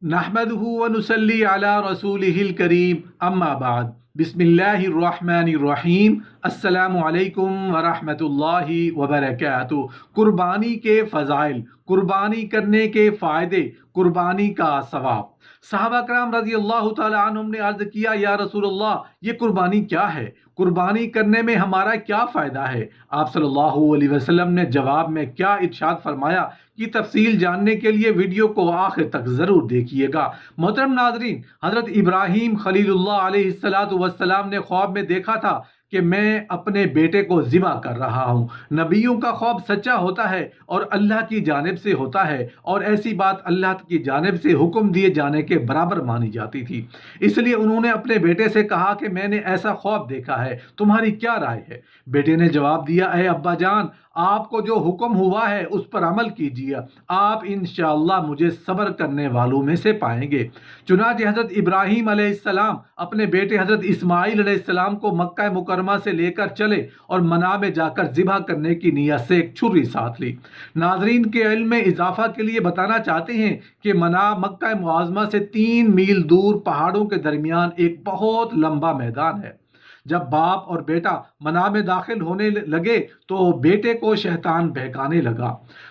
नहमदुहु व नुसल्ली अला रसूलिहिल करीम अम्मा बाद बिस्मिल्लाहिर रहमानिर रहीम अस्सलामु अलैकुम व रहमतुल्लाहि व बरकातुहू। कुर्बानी के फ़ज़ाइल, कुर्बानी करने के फ़ायदे, कुर्बानी का सवाब। सहाबा कराम रज़ी अल्लाह तआला अन्हुम ने अर्ज़ किया, या रसूलल्लाह, ये कुर्बानी क्या है? कुर्बानी करने में हमारा क्या फ़ायदा है? आप सल्लल्लाहु अलैहि वसल्लम ने जवाब में क्या इरशाद फरमाया कि तफसील जानने के लिए वीडियो को आखिर तक ज़रूर देखिएगा। मोहतरम नाज़रीन, हज़रत इब्राहीम खलीलुल्लाह अलैहिस्सलातु वस्सलाम ने ख्वाब में देखा था कि मैं अपने बेटे को ज़िबा कर रहा हूँ। नबियों का ख्वाब सच्चा होता है और अल्लाह की जानिब से होता है, और ऐसी बात अल्लाह की जानिब से हुक्म दिए जाने के बराबर मानी जाती थी। इसलिए उन्होंने अपने बेटे से कहा कि मैंने ऐसा ख्वाब देखा है, तुम्हारी क्या राय है? बेटे ने जवाब दिया, ऐ अब्बा जान, आपको जो हुक्म हुआ है उस पर अमल कीजिए, आप इंशाअल्लाह मुझे सब्र करने वालों में से पाएंगे। चुनांचे हज़रत इब्राहीम अलैहिस्सलाम अपने बेटे हज़रत इस्माईल अलैहिस्सलाम को मक्का मुकरमा से लेकर चले और मना में जाकर ज़िबा करने की नीयत से एक छुरी साथ ली। नाजरीन के इल्म में इजाफा के लिए बताना चाहते हैं कि मना मक्का मुआज़मा से 3 मील दूर पहाड़ों के दरमियान एक बहुत लंबा मैदान है। जब बाप और बेटा मना में दाखिल होने लगे तो बेटे को शैतान बहकाने लगा।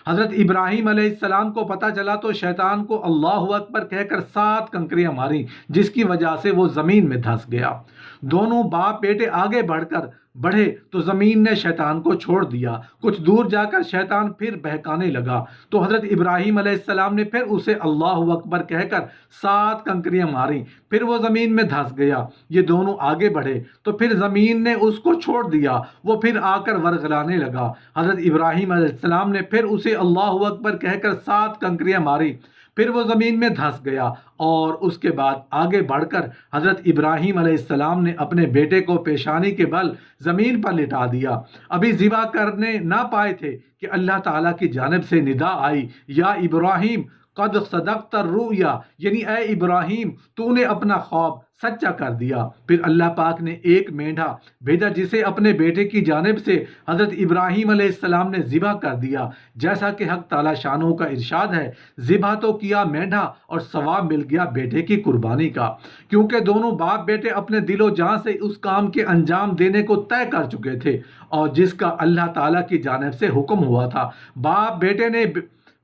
हज़रत इब्राहीम अलैहिस्सलाम को पता चला तो शैतान को अल्लाहु अकबर कहकर 7 कंकरियां मारी, जिसकी वजह से वो ज़मीन में धंस गया। दोनों बाप बेटे आगे बढ़े तो ज़मीन ने शैतान को छोड़ दिया। कुछ दूर जाकर शैतान फिर बहकाने लगा तो हज़रत इब्राहीम अलैहिस्सलाम ने फिर उसे अल्लाहु अकबर कहकर 7 कंकरियां मारी, फिर वो ज़मीन में धंस गया। ये दोनों आगे बढ़े तो फिर ज़मीन ने उसको छोड़ दिया, वो फिर आकर वरगलाने लगा। हज़रत इब्राहीम अलैहिस्सलाम ने फिर उसे अल्लाहु अकबर कहकर 7 कंकरियां मारी, फिर वो ज़मीन में धंस गया। और उसके बाद आगे बढ़कर हज़रत इब्राहीम अलैहिस्सलाम ने अपने बेटे को पेशानी के बल ज़मीन पर लिटा दिया। अभी ज़िबा करने ना पाए थे कि अल्लाह ताला की जानिब से निदा आई, या इब्राहीम कद सदक़्ता रुया, यानी ए इब्राहीम, तूने अपना ख्वाब सच्चा कर दिया। फिर अल्लाह पाक ने एक मेंढा भेजा जिसे अपने बेटे की जानिब से हज़रत इब्राहीम अलैहिस्सलाम ने ज़िबा कर दिया। जैसा कि हक़ ताला शानो का इरशाद है, ज़िबा तो किया मेंढा और सवाब मिल गया बेटे की कुर्बानी का, क्योंकि दोनों बाप बेटे अपने दिलो जान से उस काम के अंजाम देने को तय कर चुके थे और जिसका अल्लाह ताला की जानिब से हुक्म हुआ था।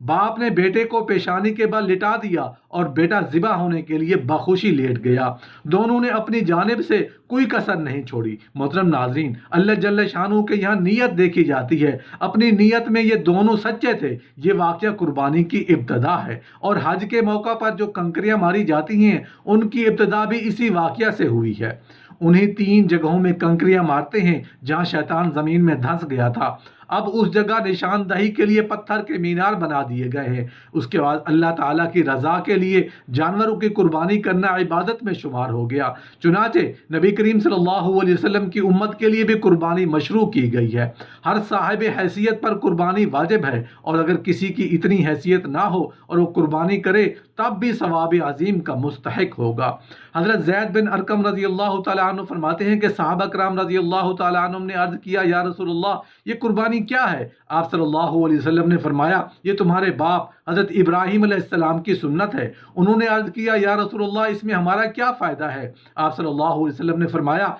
बाप ने बेटे को पेशानी के बल लिटा दिया और बेटा ज़िबा होने के लिए बखुशी लेट गया। दोनों ने अपनी जानिब से कोई कसर नहीं छोड़ी। मोहतरम नाज़रीन, अल्लाह जल्ल शानू के यहाँ नीयत देखी जाती है। अपनी नीयत में ये दोनों सच्चे थे। ये वाक़या कुर्बानी की इब्तदा है, और हज के मौका पर जो कंकरियाँ मारी जाती हैं उनकी इब्तदा भी इसी वाक़या से हुई है। उन्हीं 3 जगहों में कंकरियां मारते हैं जहां शैतान ज़मीन में धंस गया था। अब उस जगह निशानदही के लिए पत्थर के मीनार बना दिए गए हैं। उसके बाद अल्लाह ताला की रज़ा के लिए जानवरों की कुर्बानी करना इबादत में शुमार हो गया। चुनाचे नबी करीम सल्लल्लाहु अलैहि वसल्लम की उम्मत के लिए भी कुर्बानी मशरू की गई है। हर साहिब हैसियत पर कुर्बानी वाजिब है, और अगर किसी की इतनी हैसियत ना हो और वो कुर्बानी करे तब भी सवाब अजीम का मुस्तहिक होगा। हज़रत ज़ैद बिन अरकम रज़ी अल्लाह तआला अन्हु फरमाते हैं कि सहाबा कराम रज़ी अल्लाह तआला अन्हुम ने अर्ज़ किया, या रसूलल्लाह, ये कुर्बानी क्या है? आप सल्लल्लाहु अलैहि वसल्लम ने फरमाया, ये तुम्हारे बाप हज़रत इब्राहीम अलैहिस्सलाम की सुन्नत है। उन्होंने अर्ज़ किया, या रसूलल्लाह, इसमें हमारा क्या फ़ायदा है? आप सल्लल्लाहु अलैहि वसल्लम ने फरमाया,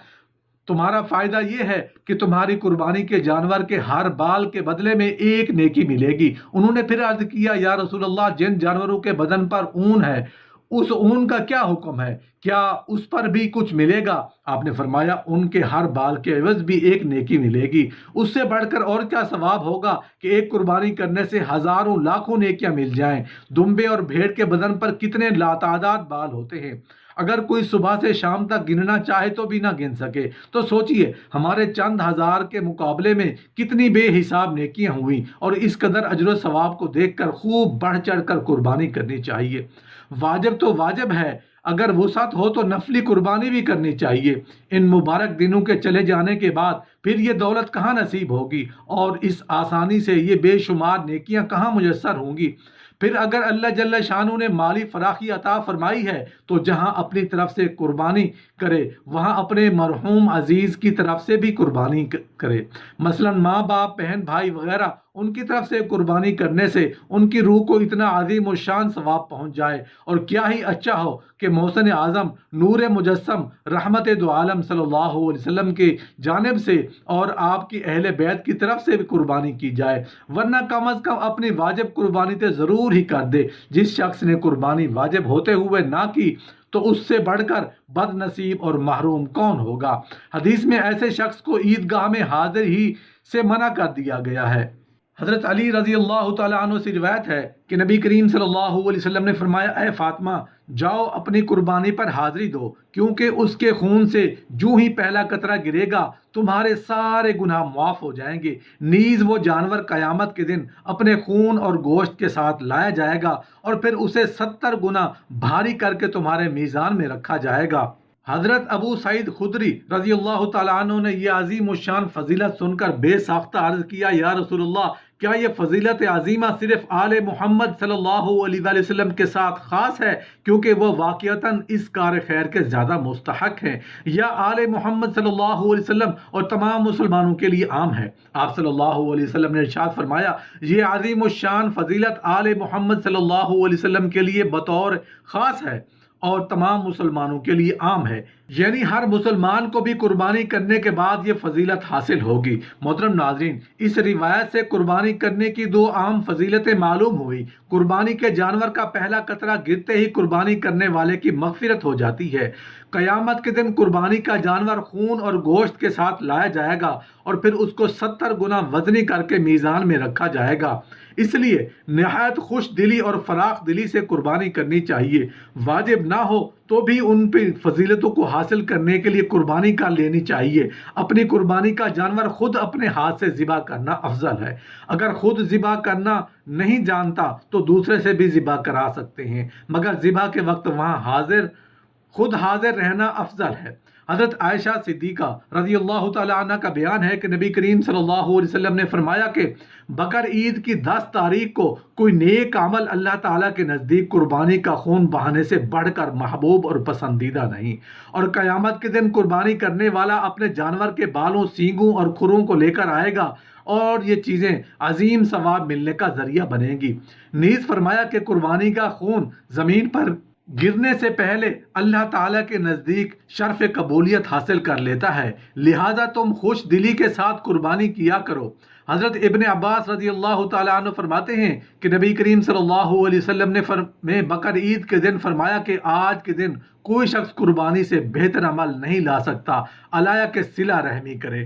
तुम्हारा फ़ायदा ये है कि तुम्हारी कुर्बानी के जानवर के हर बाल के बदले में एक नेकी मिलेगी। उन्होंने फिर अर्ज़ किया, या रसूलल्लाह, जिन जानवरों के बदन पर ऊन है उस ऊन का क्या हुक्म है? क्या उस पर भी कुछ मिलेगा? आपने फरमाया, उनके हर बाल के एवज भी एक नेकी मिलेगी। उससे बढ़कर और क्या सवाब होगा कि एक कुर्बानी करने से हज़ारों लाखों नेकियां मिल जाएं। दुम्बे और भेड़ के बदन पर कितने लातादाद बाल होते हैं, अगर कोई सुबह से शाम तक गिनना चाहे तो भी ना गिन सके। तो सोचिए, हमारे चंद हज़ार के मुकाबले में कितनी बेहिसाब नेकियां हुई, और इस कदर अजर सवाब को देखकर खूब बढ़ चढ़ कर कुर्बानी करनी चाहिए। वाजिब तो वाजिब है, अगर वुसअत हो तो नफली कुर्बानी भी करनी चाहिए। इन मुबारक दिनों के चले जाने के बाद फिर ये दौलत कहाँ नसीब होगी, और इस आसानी से ये बेशुमार नेकियां कहाँ मुयस्सर होंगी। फिर अगर अल्लाह जल्ल शानू ने माली फराखी अता फरमाई है तो जहां अपनी तरफ से कुर्बानी करे वहां अपने मरहूम अजीज़ की तरफ से भी कुर्बानी करे। मसलन माँ बाप, बहन भाई वगैरह, ان کی طرف سے قربانی کرنے سے ان کی روح کو اتنا عظیم و شان ثواب پہنچ جائے، اور کیا ہی اچھا ہو کہ محسن اعظم نور مجسم رحمت دو عالم صلی اللہ علیہ وسلم کی جانب سے اور آپ کی اہل بیت کی طرف سے بھی قربانی کی جائے، ورنہ کم از کم اپنی واجب قربانی تو ضرور ہی کر دے۔ جس شخص نے قربانی واجب ہوتے ہوئے نہ کی تو اس سے بڑھ کر بد نصیب اور محروم کون ہوگا۔ حدیث میں ایسے شخص کو عیدگاہ میں حاضر ہی سے منع کر دیا گیا ہے۔ حضرت علی رضی اللہ تعالیٰ عنہ سے روایت ہے کہ نبی کریم صلی اللہ علیہ وسلم نے فرمایا، اے فاطمہ جاؤ اپنی قربانی پر حاضری دو، کیونکہ اس کے خون سے جو ہی پہلا قطرہ گرے گا تمہارے سارے گناہ معاف ہو جائیں گے، نیز وہ جانور قیامت کے دن اپنے خون اور گوشت کے ساتھ لایا جائے گا اور پھر اسے 70 گنا بھاری کر کے تمہارے میزان میں رکھا جائے گا۔ حضرت ابو سعید خدری رضی اللہ تعالیٰ عنہ نے یہ عظیم الشان فضیلت سن کر بے ساختہ عرض کیا، یا رسول اللہ، کیا یہ فضیلت عظیمہ صرف آل محمد صلی اللہ علیہ وآلہ وسلم کے ساتھ خاص ہے کیونکہ وہ واقعتاً اس کار خیر کے زیادہ مستحق ہیں، یا آل محمد صلی اللہ علیہ وسلم اور تمام مسلمانوں کے لیے عام ہے؟ آپ صلی اللہ علیہ وسلم نے ارشاد فرمایا، یہ عظیم الشان فضیلت آل محمد صلی اللہ علیہ وسلم کے لیے بطور خاص ہے اور تمام مسلمانوں کے لیے عام ہے، یعنی ہر مسلمان کو بھی قربانی کرنے کے بعد یہ فضیلت حاصل ہوگی۔ محترم ناظرین، اس روایت سے قربانی کرنے کی دو عام فضیلتیں معلوم ہوئی۔ قربانی کے جانور کا پہلا قطرہ گرتے ہی قربانی کرنے والے کی مغفرت ہو جاتی ہے۔ قیامت کے دن قربانی کا جانور خون اور گوشت کے ساتھ لایا جائے گا اور پھر اس کو 70 گنا وزنی کر کے میزان میں رکھا جائے گا۔ اس لیے نہایت خوش دلی اور فراخ دلی سے قربانی کرنی چاہیے۔ واجب نہ ہو تو بھی ان پہ فضیلتوں کو حاصل کرنے کے لیے قربانی کر لینی چاہیے۔ اپنی قربانی کا جانور خود اپنے ہاتھ سے ذبح کرنا افضل ہے۔ اگر خود ذبح کرنا نہیں جانتا تو دوسرے سے بھی ذبح کرا سکتے ہیں، مگر ذبح کے وقت وہاں خود حاضر رہنا افضل ہے۔ حضرت عائشہ صدیقہ رضی اللہ تعالیٰ عنہ کا بیان ہے کہ نبی کریم صلی اللہ علیہ وسلم نے فرمایا کہ بقر عید کی 10 تاریخ کو کوئی نیک عمل اللہ تعالیٰ کے نزدیک قربانی کا خون بہانے سے بڑھ کر محبوب اور پسندیدہ نہیں، اور قیامت کے دن قربانی کرنے والا اپنے جانور کے بالوں، سینگوں اور کھروں کو لے کر آئے گا اور یہ چیزیں عظیم ثواب ملنے کا ذریعہ بنیں گی۔ نیز فرمایا کہ قربانی کا خون زمین پر گرنے سے پہلے اللہ تعالیٰ کے نزدیک شرف قبولیت حاصل کر لیتا ہے، لہذا تم خوش دلی کے ساتھ قربانی کیا کرو۔ حضرت ابن عباس رضی اللہ تعالیٰ عنہ فرماتے ہیں کہ نبی کریم صلی اللہ علیہ وسلم نے بقر عید کے دن فرمایا کہ آج کے دن کوئی شخص قربانی سے بہتر عمل نہیں لا سکتا، علایا کہ صلہ رحمی کرے۔